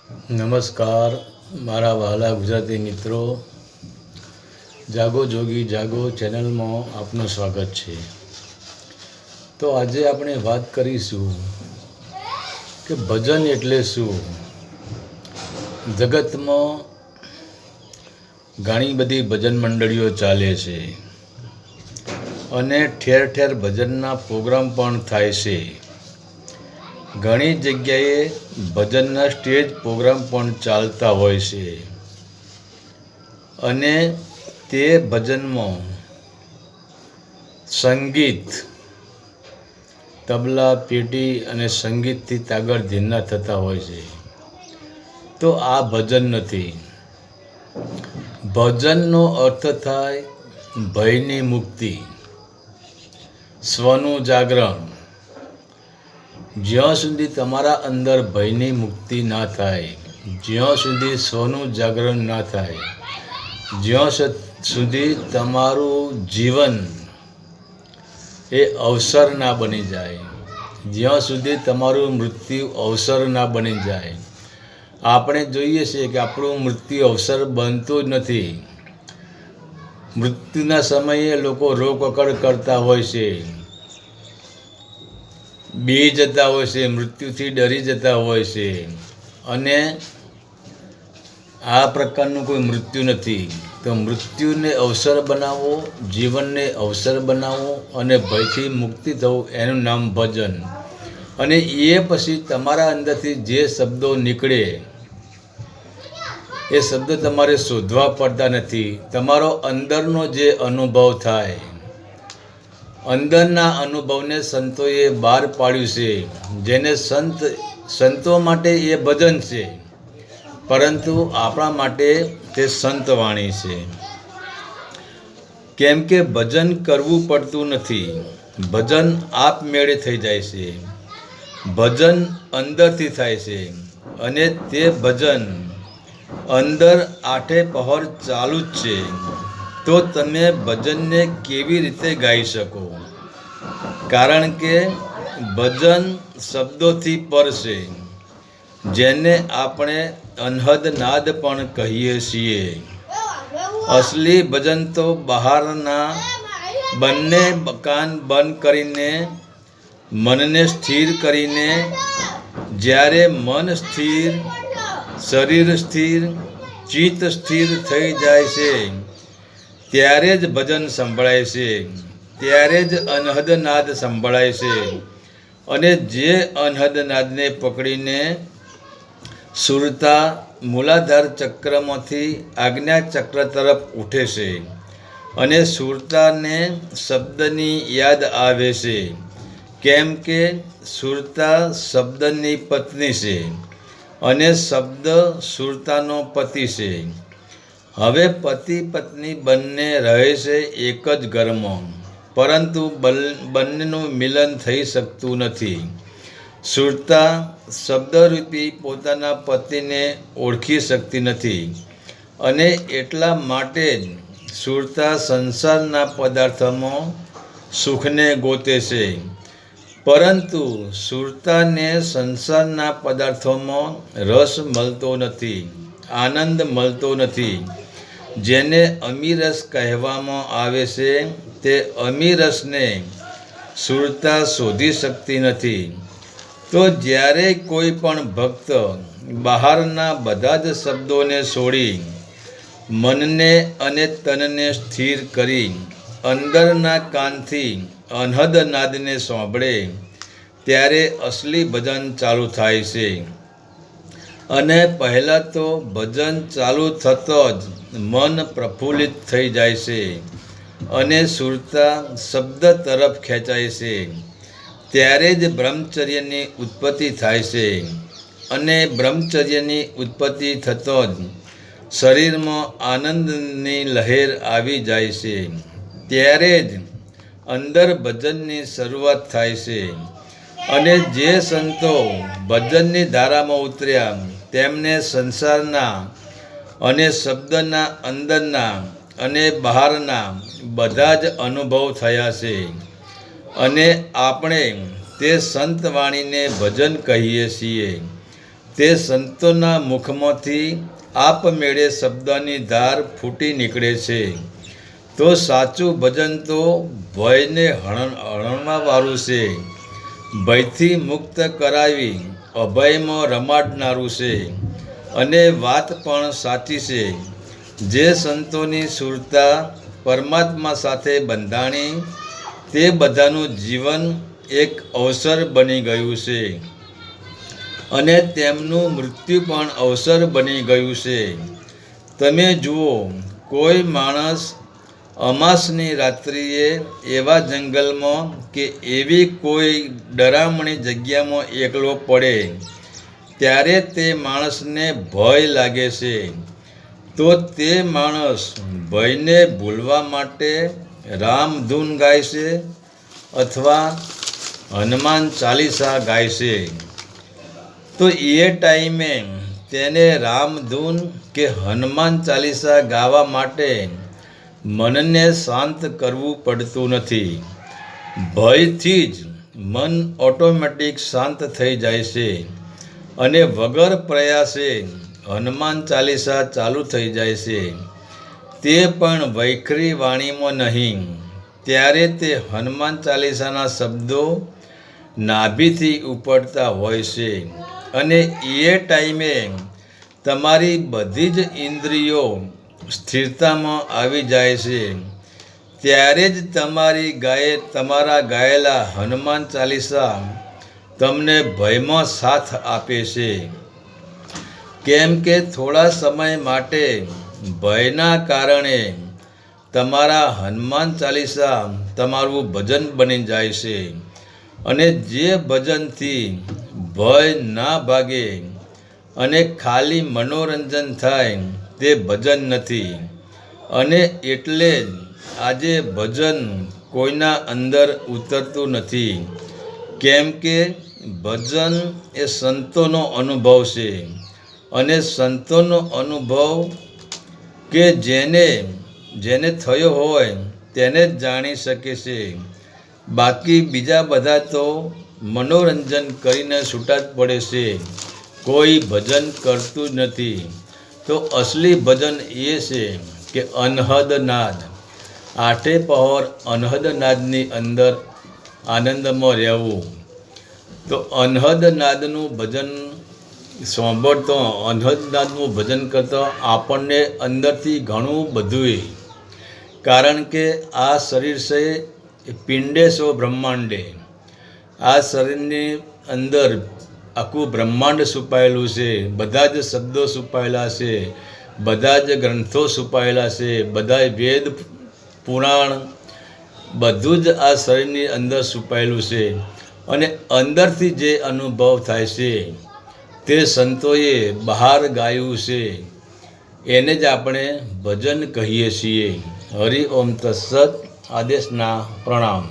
નમસ્કાર મારા વહાલા ગુજરાતી મિત્રો, જાગો જોગી જાગો ચેનલમાં આપનું સ્વાગત છે। તો આજે આપણે વાત કરીશું કે ભજન એટલે શું। જગતમાં ઘણી બધી ભજન મંડળીઓ ચાલે છે અને ઠેર ઠેર ભજનના પ્રોગ્રામ પણ થાય છે। ઘણી જગ્યાએ ભજનના સ્ટેજ પ્રોગ્રામ પણ ચાલતા હોય છે અને તે ભજનમાં સંગીત, તબલા, પેટી અને સંગીતથી તાગર ધીરના થતા હોય છે। તો આ ભજન નથી। ભજનનો અર્થ થાય ભયની મુક્તિ, સ્વનું જાગરણ। જ્યાં સુધી તમારા અંદર ભયની મુક્તિ ના થાય, જ્યાં સુધી સ્વનું જાગરણ ના થાય, જ્યાં સુધી તમારું જીવન એ અવસર ના બની જાય, જ્યાં સુધી તમારું મૃત્યુ અવસર ના બની જાય। આપણે જોઈએ છીએ કે આપણું મૃત્યુ અવસર બનતું જ નથી। મૃત્યુના સમયે લોકો રોકકળ કરતા હોય છે, બી જતા હોય છે, મૃત્યુથી ડરી જતા હોય છે અને આ પ્રકારનું કોઈ મૃત્યુ નથી। તો મૃત્યુને અવસર બનાવો, જીવનને અવસર બનાવો અને ભયથી મુક્તિ થવું, એનું નામ ભજન। અને એ પછી તમારા અંદરથી જે શબ્દો નીકળે એ શબ્દ તમારે શોધવા પડતા નથી। તમારો અંદરનો જે અનુભવ થાય, અંદરના અનુભવને સંતોએ બહાર પાડ્યું છે। જેને સંતો માટે એ ભજન છે, પરંતુ આપણા માટે તે સંતવાણી છે। કેમ કે ભજન કરવું પડતું નથી, ભજન આપમેળે થઈ જાય છે। ભજન અંદરથી થાય છે અને તે ભજન અંદર આઠે પહોર ચાલુ જ છે। તો તમે ભજનને કેવી રીતે ગાઈ શકો? કારણ કે ભજન શબ્દોથી પર છે, જેને આપણે અનહદ નાદ પણ કહીએ છીએ। અસલી ભજન તો બહારના બંને કાન બંધ કરીને, મનને સ્થિર કરીને, જ્યારે મન સ્થિર, શરીર સ્થિર, ચિત્ત સ્થિર થઈ જાય છે, ત્યારે જ ભજન સંભળાય છે, ત્યારે જ અનહદ નાદ સંભળાય છે। અને જે અનહદ નાદને પકડીને સુરતા મૂલાધાર ચક્રમાંથી આજ્ઞા ચક્ર તરફ ઉઠે છે અને સુરતાને શબ્દની યાદ આવે છે, કેમ કે સુરતા શબ્દની પત્ની છે અને શબ્દ સુરતાનો પતિ છે। હવે પતિ પત્ની બંને રહે છે એક જ ઘરમાં, પરંતુ બંનેનું મિલન થઈ શકતું નથી। સુરતા શબ્દરૂપી પોતાના પતિને ઓળખી શકતી નથી અને એટલા માટે જ સુરતા સંસારના પદાર્થોમાં સુખને ગોતે છે, પરંતુ સુરતાને સંસારના પદાર્થોમાં રસ મળતો નથી, આનંદ મળતો નથી। જેને અમીરસ કહેવામાં આવે છે, તે અમીરસને સુરતા શોધી શકતી નથી। તો જ્યારે કોઈ પણ ભક્ત બહારના બધા જ શબ્દોને છોડી મનને અને તનને સ્થિર કરી અંદરના કાનથી અનહદ નાદને સાંભળે, ત્યારે અસલી ભજન ચાલુ થાય છે। અને પહેલાં તો ભજન ચાલુ થતાં જ મન પ્રફુલ્લિત થઈ જાય છે અને સુરતા શબ્દ તરફ ખેંચાય છે। ત્યારે જ બ્રહ્મચર્યની ઉત્પત્તિ થાય છે અને બ્રહ્મચર્યની ઉત્પત્તિ થતાં જ શરીરમાં આનંદની લહેર આવી જાય છે। ત્યારે જ અંદર ભજનની શરૂઆત થાય છે અને જે સંતો ભજનની ધારામાં ઉતર્યા, તેમને સંસારના અને શબ્દના અંદરના અને બહારના બધા જ અનુભવ થયા છે અને આપણે તે સંતવાણીને ભજન કહીએ છીએ। તે સંતોના મુખમાંથી આપમેળે શબ્દની ધાર ફૂટી નીકળે છે. તો સાચું ભજન તો ભયને હણવાવાળું છે, ભયથી મુક્ત કરાવી અભયમાં રમાડનારું છે. અને વાત પણ સાચી છે, જે સંતોની સુરતા પરમાત્મા સાથે બંધાણી તે બધાનું જીવન એક અવસર બની ગયું છે અને તેમનું મૃત્યુ પણ અવસર બની ગયું છે. તમે જુઓ, કોઈ માણસ અમાસની રાત્રિએ એવા જંગલમાં કે એવી કોઈ ડરામણી જગ્યામાં એકલો પડે ત્યારે તે માણસને ભય લાગે છે. તો તે માણસ ભયને ભૂલવા માટે રામધૂન ગાય છે અથવા હનુમાન ચાલીસા ગાય છે. તો એ ટાઈમે તેને રામધૂન કે હનુમાન ચાલીસા ગાવા માટે મનને શાંત કરવું પડતું નથી. ભયથી જ મન ઓટોમેટિક શાંત થઈ જાય છે અને વગર પ્રયાસે હનુમાન ચાલીસા ચાલુ થઈ જાય છે. તે પણ વૈખરી વાણીમાં નહીં. ત્યારે તે હનુમાન ચાલીસાના શબ્દો નાભીથી ઉપડતા હોય છે અને એ ટાઈમે તમારી બધી જ ઇન્દ્રિયો સ્થિરતામાં આવી જાય છે. ત્યારે જ તમારા ગાયેલા હનુમાન ચાલીસા તમને ભયમાં સાથ આપે છે. કેમ કે થોડા સમય માટે ભયના કારણે તમારા હનુમાન ચાલીસા તમારું ભજન બની જાય છે. અને જે ભજનથી ભય ના ભાગે અને ખાલી મનોરંજન થાય તે ભજન નથી. અને એટલે જ આજે ભજન કોઈના અંદર ઉતરતું નથી. કેમ કે ભજન એ સંતોનો અનુભવ છે અને સંતોનો અનુભવ કે જેને થયો હોય તેને જ જાણી શકે છે. બાકી બીજા બધા તો મનોરંજન કરીને છૂટા જ પડે છે, કોઈ ભજન કરતું જ નથી. તો અસલી ભજન એ છે કે અનહદ નાદ, આઠે પહોર અનહદ નાદની અંદર આનંદમાં રહેવું. તો અનહદ નાદનું ભજન સાંભળતો, અનહદ નાદનું ભજન કરતો આપણને અંદરથી ઘણું બધું, કારણ કે આ શરીર છે પિંડેશો બ્રહ્માંડે. આ શરીરની અંદર આખું બ્રહ્માંડ છુપાયેલું છે. બધા જ શબ્દો છુપાયેલા છે, બધા જ ગ્રંથો છુપાયેલા છે, બધા વેદ પુરાણ બધું જ આ શરીરની અંદર છુપાયેલું છે. અને અંદરથી જે અનુભવ થાય છે તે સંતોએ બહાર ગાયું છે, એને જ આપણે ભજન કહીએ છીએ. હરિ ઓમ તત્સત. આદેશના પ્રણામ.